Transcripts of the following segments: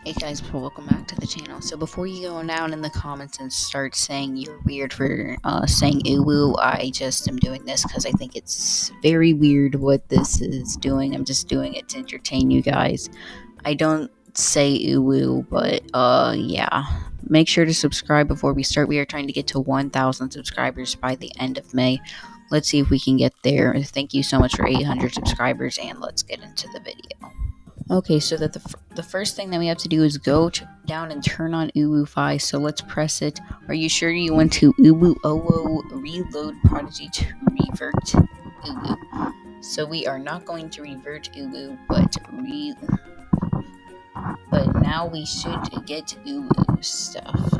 Hey guys, welcome back to the channel. So before you go down in the comments and start saying you're weird for saying uwu, I just am doing this because I think it's very weird what this is doing. I'm just doing it to entertain you guys. I don't say uwu, but yeah. Make sure to subscribe before we start. We are trying to get to 1,000 subscribers by the end of May. Let's see if we can get there. Thank you so much for 800 subscribers, and let's get into the video. Okay, so that the first thing that we have to do is go down and turn on UwUfied. So let's press it. Are you sure you want to reload Prodigy to revert Uwu? So we are not going to revert Uwu, but now we should get Uwu stuff.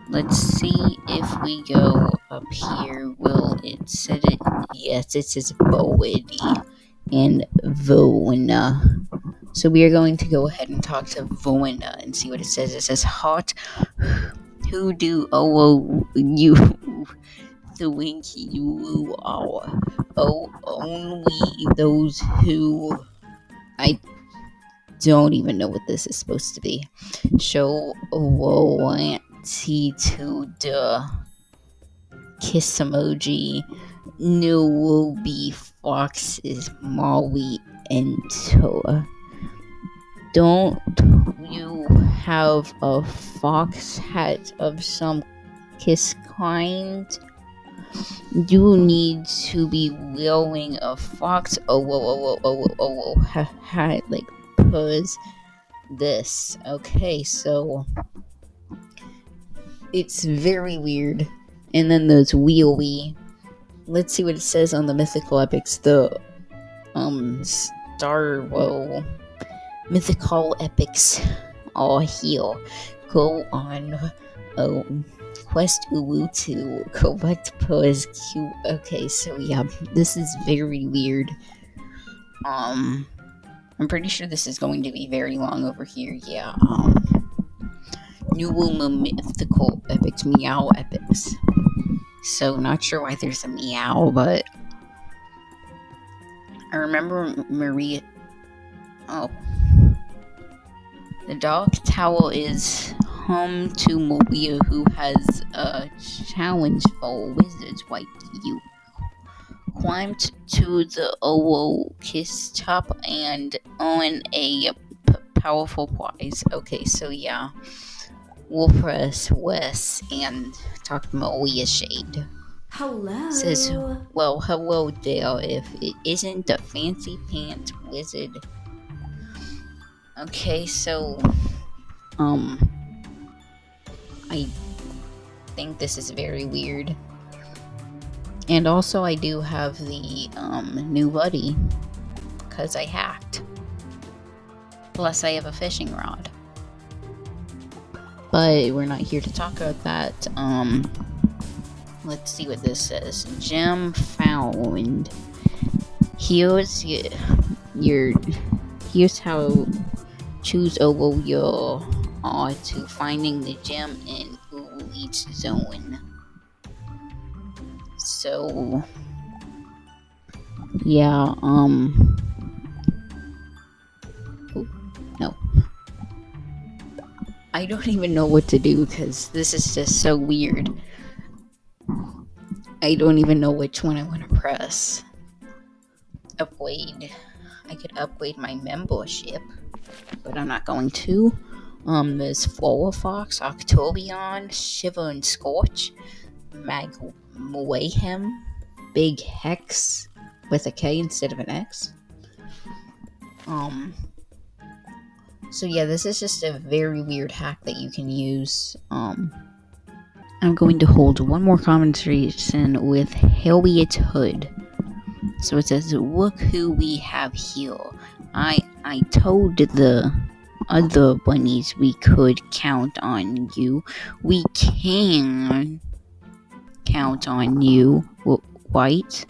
Let's see if we go up here. Will it set it? Yes, it says Boedy and Vona. So we are going to go ahead and talk to Vona and see what it says. It says, hot, who do you think you are? Oh, only those who... I don't even know what this is supposed to be. Show loyalty to the kiss emoji. No will be foxes, Molly, and Toa. Don't you have a fox hat of some kiss kind? You need to be wearing a fox hat like pose this. Okay, so it's very weird. And then there's wee. Let's see what it says on the mythical epics. The mythical epics are here. Go on quest uwu to collect pose Q. Okay, so yeah, this is very weird. I'm pretty sure this is going to be very long over here. Yeah. New mythical epics, meow epics. So not sure why there's a meow, but I remember Maria. Oh. The Dark Tower is home to Maria, who has a challenge for wizards like you. Climbed to the Kiss top and earn a powerful prize. Okay, so yeah. We'll press Wes and talk to Maria Shade. Hello. Says, well, hello there, if it isn't the fancy pants wizard. Okay, so, I think this is very weird. And also, I do have the, new buddy, because I hacked. Plus, I have a fishing rod. But we're not here to talk about that. Let's see what this says. Gem found. Here's how choose over your to finding the gem in each zone. So yeah, no. I don't even know what to do because this is just so weird. I don't even know which one I want to press. Upgrade. I could upgrade my membership, but I'm not going to. There's Flower Fox, Octobion, Shiver and Scorch, Mayhem, Big Hex with a K instead of an X. So yeah, this is just a very weird hack that you can use. I'm going to hold one more conversation with Harriet Hood. So it says, look who we have here. I told the other bunnies we could count on you. We can count on you, right?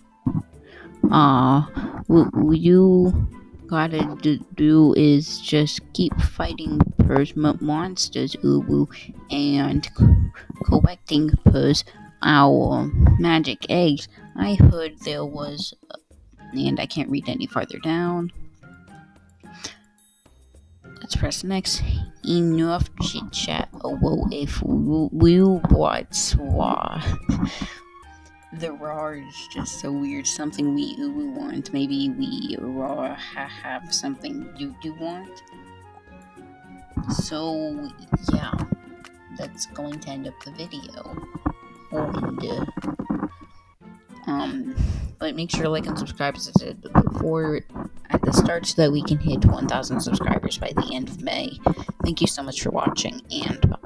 You gotta do is just keep fighting monsters, Uwu, and collecting our magic eggs. I heard there was, and I can't read any farther down. Let's press next. Enough chit chat. Oh, whoa, if we what's wah. The raw is just so weird. Something we want. Maybe we raw have something you do want. So, yeah. That's going to end up the video. But make sure to like and subscribe as I said before at the start so that we can hit 1,000 subscribers by the end of May. Thank you so much for watching, and bye.